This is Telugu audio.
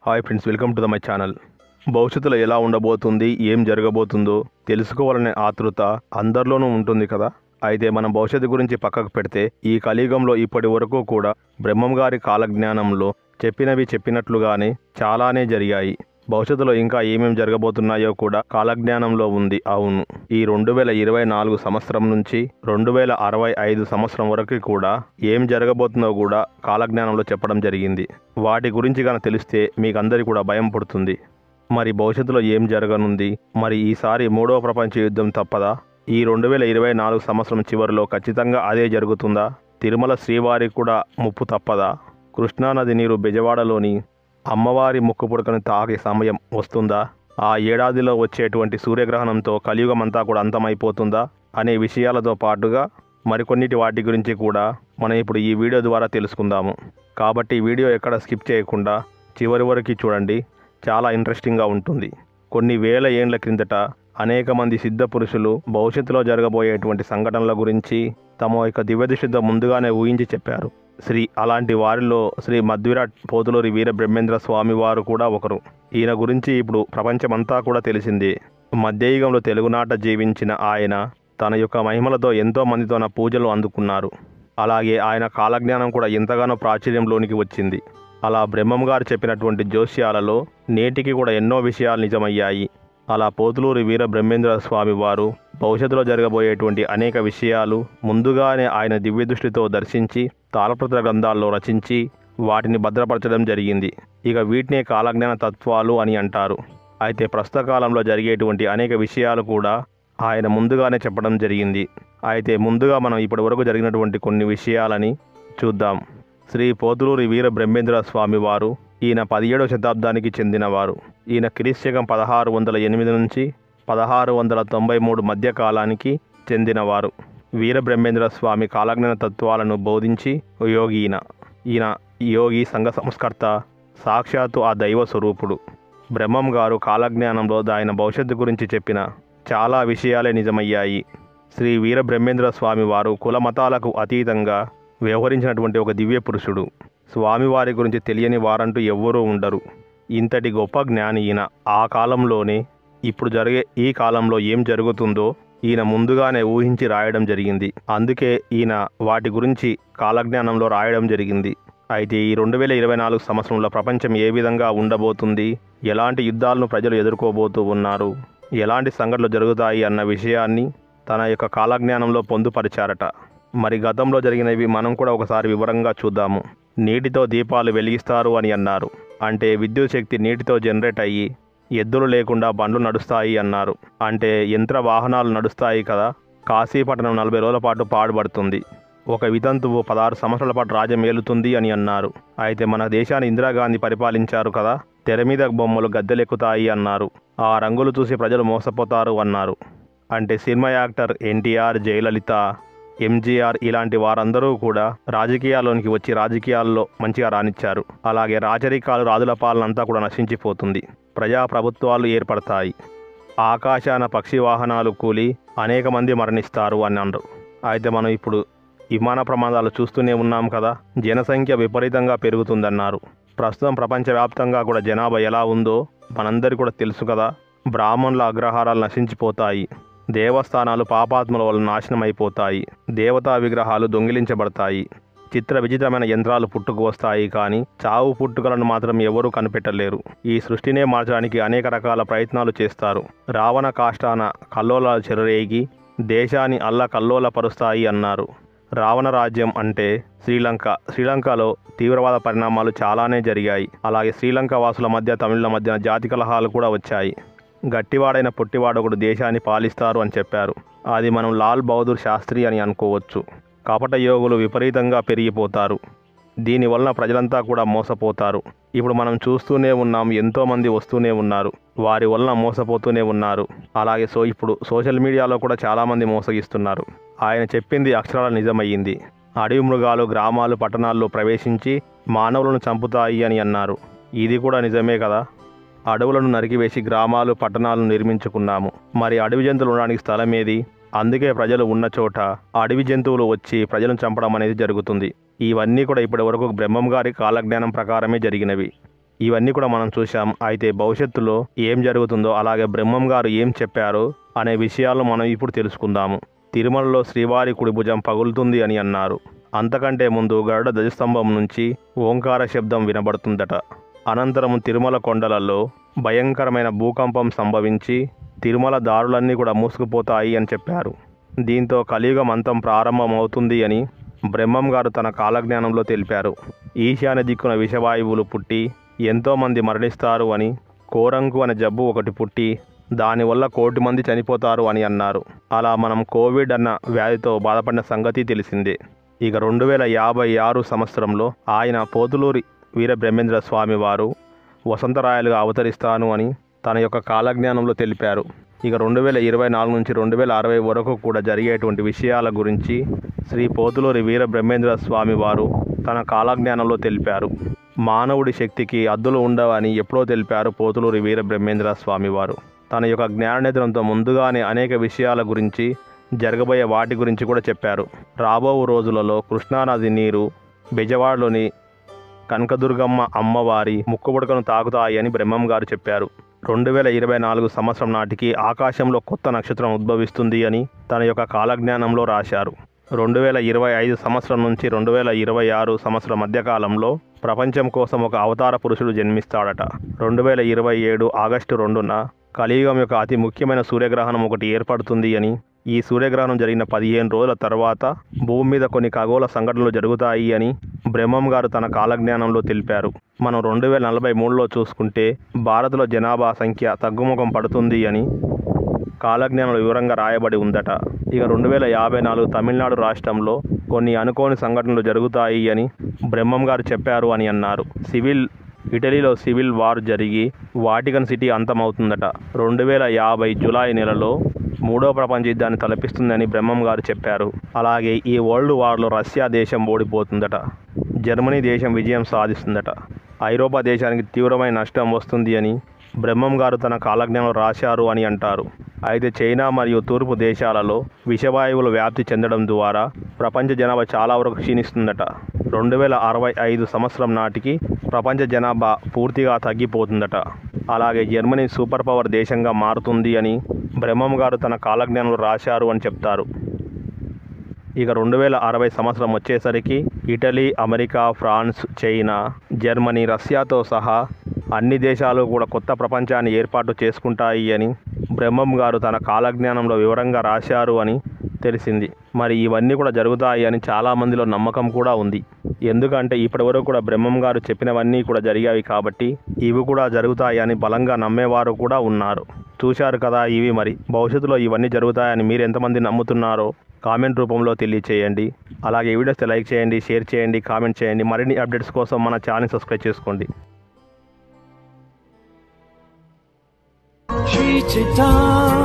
Hi friends, welcome to my channel. భవిష్యత్తులో ఎలా ఉండబోతుంది, ఏం జరగబోతుందో తెలుసుకోవాలనే ఆతృత అందరిలోనూ ఉంటుంది కదా. అయితే మనం భవిష్యత్తు గురించి పక్కకు పెడితే ఈ కలియుగంలో ఇప్పటి వరకు కూడా బ్రహ్మం గారి కాలజ్ఞానంలో చెప్పినవి చెప్పినట్లుగానే చాలానే జరిగాయి. భవిష్యత్తులో ఇంకా ఏమేం జరగబోతున్నాయో కూడా కాలజ్ఞానంలో ఉంది. అవును, ఈ 2024 సంవత్సరం నుంచి 2065 సంవత్సరం వరకు కూడా ఏం జరగబోతుందో కూడా కాలజ్ఞానంలో చెప్పడం జరిగింది. వాటి గురించి కనుక తెలిస్తే మీకు అందరికీ కూడా భయం పుడుతుంది. మరి భవిష్యత్తులో ఏం జరగనుంది, మరి ఈసారి 3వ ప్రపంచ యుద్ధం తప్పదా, ఈ 2024 సంవత్సరం చివరిలో ఖచ్చితంగా అదే జరుగుతుందా, తిరుమల శ్రీవారికి కూడా ముప్పు తప్పదా, కృష్ణానది నీరు బెజవాడలోని అమ్మవారి ముక్కు పుడకను తాకే సమయం వస్తుందా, ఆ ఏడాదిలో వచ్చేటువంటి సూర్యగ్రహణంతో కలియుగం అంతా కూడా అంతమైపోతుందా అనే విషయాలతో పాటుగా మరికొన్నిటి వాటి గురించి కూడా మనం ఇప్పుడు ఈ వీడియో ద్వారా తెలుసుకుందాము. కాబట్టి వీడియో ఎక్కడ స్కిప్ చేయకుండా చివరి వరకు చూడండి, చాలా ఇంట్రెస్టింగ్గా ఉంటుంది. కొన్ని వేల ఏండ్ల క్రిందట అనేక మంది సిద్ధ పురుషులు భవిష్యత్తులో జరగబోయేటువంటి సంఘటనల గురించి తమ యొక్క దివ్యదృష్టితో ముందుగానే ఊహించి చెప్పారు. అలాంటి వారిలో శ్రీ మధ్విరాట్ పోతులూరి వీర బ్రహ్మేంద్ర స్వామి వారు కూడా ఒకరు. ఈయన గురించి ఇప్పుడు ప్రపంచమంతా కూడా తెలిసిందే. మధ్యయుగంలో తెలుగునాట జీవించిన ఆయన తన యొక్క మహిమలతో ఎంతో మందితో పూజలు అందుకున్నారు. అలాగే ఆయన కాలజ్ఞానం కూడా ఎంతగానో ప్రాచుర్యంలోనికి వచ్చింది. అలా బ్రహ్మం గారు చెప్పినటువంటి జోస్యాలలో నేటికి కూడా ఎన్నో విషయాలు నిజమయ్యాయి. అలా పోతులూరి వీర బ్రహ్మేంద్ర స్వామి వారు భవిష్యత్తులో జరగబోయేటువంటి అనేక విషయాలు ముందుగానే ఆయన దివ్య దృష్టితో దర్శించి తాళపత్ర గ్రంథాల్లో రచించి వాటిని భద్రపరచడం జరిగింది. ఇక వీటినే కాలజ్ఞాన తత్వాలు అని అంటారు. అయితే ప్రస్తుత కాలంలో జరిగేటువంటి అనేక విషయాలు కూడా ఆయన ముందుగానే చెప్పడం జరిగింది. అయితే ముందుగా మనం ఇప్పటి వరకు జరిగినటువంటి కొన్ని విషయాలని చూద్దాం. శ్రీ పోతులూరి వీర బ్రహ్మేంద్ర స్వామి వారు ఈయన 17వ శతాబ్దానికి చెందినవారు. ఈయన క్రీస్తుశకం 1608 నుంచి 1693 మధ్య కాలానికి చెందినవారు. వీర బ్రహ్మేంద్ర స్వామి కాలజ్ఞాన తత్వాలను బోధించి యోగి ఈయన యోగి సంఘ సంస్కర్త, సాక్షాత్తు ఆ దైవ స్వరూపుడు. బ్రహ్మం గారు కాలజ్ఞానంలో ఆయన భవిష్యత్తు గురించి చెప్పిన చాలా విషయాలే నిజమయ్యాయి. శ్రీ వీర బ్రహ్మేంద్ర స్వామి వారు కుల మతాలకు అతీతంగా వ్యవహరించినటువంటి ఒక దివ్య పురుషుడు. స్వామివారి గురించి తెలియని వారంటూ ఎవ్వరూ ఉండరు. ఇంతటి గొప్ప జ్ఞాని ఈయన. ఆ కాలంలోనే ఇప్పుడు జరిగే ఈ కాలంలో ఏం జరుగుతుందో ఈయన ముందుగానే ఊహించి రాయడం జరిగింది. అందుకే ఈయన వాటి గురించి కాలజ్ఞానంలో రాయడం జరిగింది. అయితే ఈ 2024 సంవత్సరంలో ప్రపంచం ఏ విధంగా ఉండబోతుంది, ఎలాంటి యుద్ధాలను ప్రజలు ఎదుర్కోబోతూ ఉన్నారు, ఎలాంటి సంఘటనలు జరుగుతాయి అన్న విషయాన్ని తన యొక్క కాలజ్ఞానంలో పొందుపరిచారట. మరి గతంలో జరిగినవి మనం కూడా ఒకసారి వివరంగా చూద్దాము. నీటితో దీపాలు వెలిగిస్తారు అని అన్నారు. అంటే విద్యుత్ శక్తి నీటితో జనరేట్ అయ్యి ఎద్దులు లేకుండా బండ్లు నడుస్తాయి అన్నారు. అంటే యంత్ర వాహనాలు నడుస్తాయి కదా. కాశీపట్టణం 40 రోజుల పాటు పాడుపడుతుంది. ఒక వితంతువు 16 సంవత్సరాల పాటు రాజ్యం ఏలుతుంది అని అన్నారు. అయితే మన దేశాన్ని ఇందిరాగాంధీ పరిపాలించారు కదా. తెర మీద బొమ్మలు గద్దెలెక్కుతాయి అన్నారు. ఆ రంగులు చూసి ప్రజలు మోసపోతారు అన్నారు. అంటే సినిమా యాక్టర్ ఎన్టీఆర్, జయలలిత, ఎంజీఆర్ ఇలాంటి వారందరూ కూడా రాజకీయాల్లోనికి వచ్చి రాజకీయాల్లో మంచిగా రాణించారు. అలాగే రాజరికాలు, రాజుల పాలన అంతా కూడా నశించిపోతుంది. ప్రజాప్రభుత్వాలు ఏర్పడతాయి. ఆకాశాన పక్షి వాహనాలు కూలి అనేక మంది మరణిస్తారు అని అన్నారు. అయితే మనం ఇప్పుడు విమాన ప్రమాదాలు చూస్తూనే ఉన్నాం కదా. జనసంఖ్య విపరీతంగా పెరుగుతుందన్నారు. ప్రస్తుతం ప్రపంచవ్యాప్తంగా కూడా జనాభా ఎలా ఉందో మనందరికీ కూడా తెలుసు కదా. బ్రాహ్మణుల అగ్రహారాలు నశించిపోతాయి. దేవస్థానాలు పాపాత్మల వల్ల నాశనం అయిపోతాయి. దేవతా విగ్రహాలు దొంగిలించబడతాయి. చిత్ర విచిత్రమైన యంత్రాలు పుట్టుకు వస్తాయి. కానీ చావు పుట్టుకలను మాత్రం ఎవరూ కనిపెట్టలేరు. ఈ సృష్టినే మార్చడానికి అనేక రకాల ప్రయత్నాలు చేస్తారు. రావణ కాష్టాన కల్లోలాలు చెలరేగి దేశాన్ని అల్లకల్లోలపరుస్తాయి అన్నారు. రావణ రాజ్యం అంటే శ్రీలంకలో తీవ్రవాద పరిణామాలు చాలానే జరిగాయి. అలాగే శ్రీలంక వాసుల మధ్య, తమిళుల మధ్య జాతి కలహాలు కూడా వచ్చాయి. గట్టివాడైన పొట్టివాడు ఒకడు దేశాన్ని పాలిస్తారు అని చెప్పారు. అది మనం లాల్ బహదూర్ శాస్త్రి అని అనుకోవచ్చు. కపట యోగులు విపరీతంగా పెరిగిపోతారు. దీనివలన ప్రజలంతా కూడా మోసపోతారు. ఇప్పుడు మనం చూస్తూనే ఉన్నాం, ఎంతోమంది వస్తూనే ఉన్నారు, వారి వలన మోసపోతూనే ఉన్నారు. అలాగే ఇప్పుడు సోషల్ మీడియాలో కూడా చాలామంది మోసగిస్తున్నారు. ఆయన చెప్పింది అక్షరాల నిజమయ్యింది. అడవి మృగాలు గ్రామాలు, పట్టణాల్లో ప్రవేశించి మానవులను చంపుతాయి అని అన్నారు. ఇది కూడా నిజమే కదా. అడవులను నరికివేసి గ్రామాలు, పట్టణాలను నిర్మించుకున్నాము. మరి అడవి జంతువులు ఉండడానికి స్థలం ఏది? అందుకే ప్రజలు ఉన్న చోట అడవి జంతువులు వచ్చి ప్రజలను చంపడం అనేది జరుగుతుంది. ఇవన్నీ కూడా ఇప్పటి వరకు బ్రహ్మం గారి కాలజ్ఞానం ప్రకారమే జరిగినవి. ఇవన్నీ కూడా మనం చూసాం. అయితే భవిష్యత్తులో ఏం జరుగుతుందో, అలాగే బ్రహ్మం గారు ఏం చెప్పారు అనే విషయాలు మనం ఇప్పుడు తెలుసుకుందాము. తిరుమలలో శ్రీవారి కుడి భుజం పగులుతుంది అని అన్నారు. అంతకంటే ముందు గరుడ ధ్వజస్తంభం నుంచి ఓంకార శబ్దం వినబడుతుందట. అనంతరం తిరుమల కొండలలో భయంకరమైన భూకంపం సంభవించి తిరుమల దారులన్నీ కూడా మూసుకుపోతాయి అని చెప్పారు. దీంతో కలియుగం అంతం ప్రారంభమవుతుంది అని బ్రహ్మం గారు తన కాలజ్ఞానంలో తెలిపారు. ఈశాన్య దిక్కున విషవాయువులు పుట్టి ఎంతోమంది మరణిస్తారు అని, కోరంకు అనే జబ్బు ఒకటి పుట్టి దానివల్ల 1 కోటి మంది చనిపోతారు అని అన్నారు. అలా మనం కోవిడ్ అన్న వ్యాధితో బాధపడిన సంగతి తెలిసిందే. ఇక 2056 సంవత్సరంలో ఆయన పోతులూరి వీరబ్రహ్మేంద్ర స్వామి వారు వసంతరాయలుగా అవతరిస్తాను అని తన యొక్క కాలజ్ఞానంలో తెలిపారు. ఇక 2024 నుంచి 2060 వరకు కూడా జరిగేటువంటి విషయాల గురించి శ్రీ పోతులూరి వీరబ్రహ్మేంద్ర స్వామి వారు తన కాలజ్ఞానంలో తెలిపారు. మానవుడి శక్తికి అద్దులు ఉండవని ఎప్పుడో తెలిపారు పోతులూరి వీరబ్రహ్మేంద్ర స్వామి వారు. తన యొక్క జ్ఞాననేత్రంతో ముందుగానే అనేక విషయాల గురించి, జరగబోయే వాటి గురించి కూడా చెప్పారు. రాబో రోజులలో కృష్ణానది నీరు బెజవాడలోని కనకదుర్గమ్మ అమ్మవారి ముక్కుపుడకను తాకుతాయి అని బ్రహ్మం గారు చెప్పారు. 2024 సంవత్సరం నాటికి ఆకాశంలో కొత్త నక్షత్రం ఉద్భవిస్తుంది అని తన యొక్క కాలజ్ఞానంలో రాశారు. 2025 సంవత్సరం నుంచి 2026 సంవత్సరం మధ్యకాలంలో ప్రపంచం కోసం ఒక అవతార పురుషుడు జన్మిస్తాడట. 2027 ఆగస్టు 2న కలియుగం యొక్క అతి ముఖ్యమైన సూర్యగ్రహణం ఒకటి ఏర్పడుతుంది అని, ఈ సూర్యగ్రహణం జరిగిన 15 రోజుల తర్వాత భూమి మీద కొన్ని ఖగోళ సంఘటనలు జరుగుతాయి అని బ్రహ్మం గారు తన కాలజ్ఞానంలో తెలిపారు. మనం 2043లో చూసుకుంటే భారత్లో జనాభా సంఖ్య తగ్గుముఖం పడుతుంది అని కాలజ్ఞానంలో వివరంగా రాయబడి ఉందట. ఇక 2054 తమిళనాడు రాష్ట్రంలో కొన్ని అనుకోని సంఘటనలు జరుగుతాయి అని బ్రహ్మం గారు చెప్పారు అని అన్నారు. ఇటలీలో సివిల్ వార్ జరిగి వాటికన్ సిటీ అంతమవుతుందట. 2050 జూలై నెలలో 3వ ప్రపంచ యుద్ధాన్ని తలపిస్తుందని బ్రహ్మం గారు చెప్పారు. అలాగే ఈ వరల్డ్ వార్లో రష్యా దేశం ఓడిపోతుందట. జర్మనీ దేశం విజయం సాధిస్తుందట. ఐరోపా దేశానికి తీవ్రమైన నష్టం వస్తుంది అని బ్రహ్మం గారు తన కాలజ్ఞానంలో రాశారు అని అంటారు. అయితే చైనా మరియు తూర్పు దేశాలలో విషవాయువులు వ్యాప్తి చెందడం ద్వారా ప్రపంచ జనాభా చాలా వరకు క్షీణిస్తుందట. 2065 సంవత్సరం నాటికి ప్రపంచ జనాభా పూర్తిగా తగ్గిపోతుందట. అలాగే జర్మనీ సూపర్ పవర్ దేశంగా మారుతుంది అని బ్రహ్మం గారు తన కాలజ్ఞానంలో రాశారు అని చెప్తారు. ఇక 2060 సంవత్సరం వచ్చేసరికి Italy, America, France, China, Germany, రష్యాతో సహా అన్ని దేశాలు కూడా కొత్త ప్రపంచాన్ని ఏర్పాటు చేసుకుంటాయి అని బ్రహ్మం గారు తన కాలజ్ఞానంలో వివరంగా రాశారు అని తెలిసింది. మరి ఇవన్నీ కూడా జరుగుతాయి అని చాలామందిలో నమ్మకం కూడా ఉంది. ఎందుకంటే ఇప్పటివరకు కూడా బ్రహ్మం గారు చెప్పినవన్నీ కూడా జరిగాయి కాబట్టి ఇవి కూడా జరుగుతాయి అని బలంగా నమ్మేవారు కూడా ఉన్నారు. చూశారు కదా, ఇవి మరి భవిష్యత్తులో ఇవన్నీ జరుగుతాయని మీరు ఎంతమంది నమ్ముతున్నారో కామెంట్ రూపంలో తెలియచేయండి. అలాగే వీడియోస్ లైక్ చేయండి, షేర్ చేయండి, కామెంట్ చేయండి. మరిన్ని అప్డేట్స్ కోసం మన ఛానల్ సబ్స్క్రైబ్ చేసుకోండి. Shri Chaitanya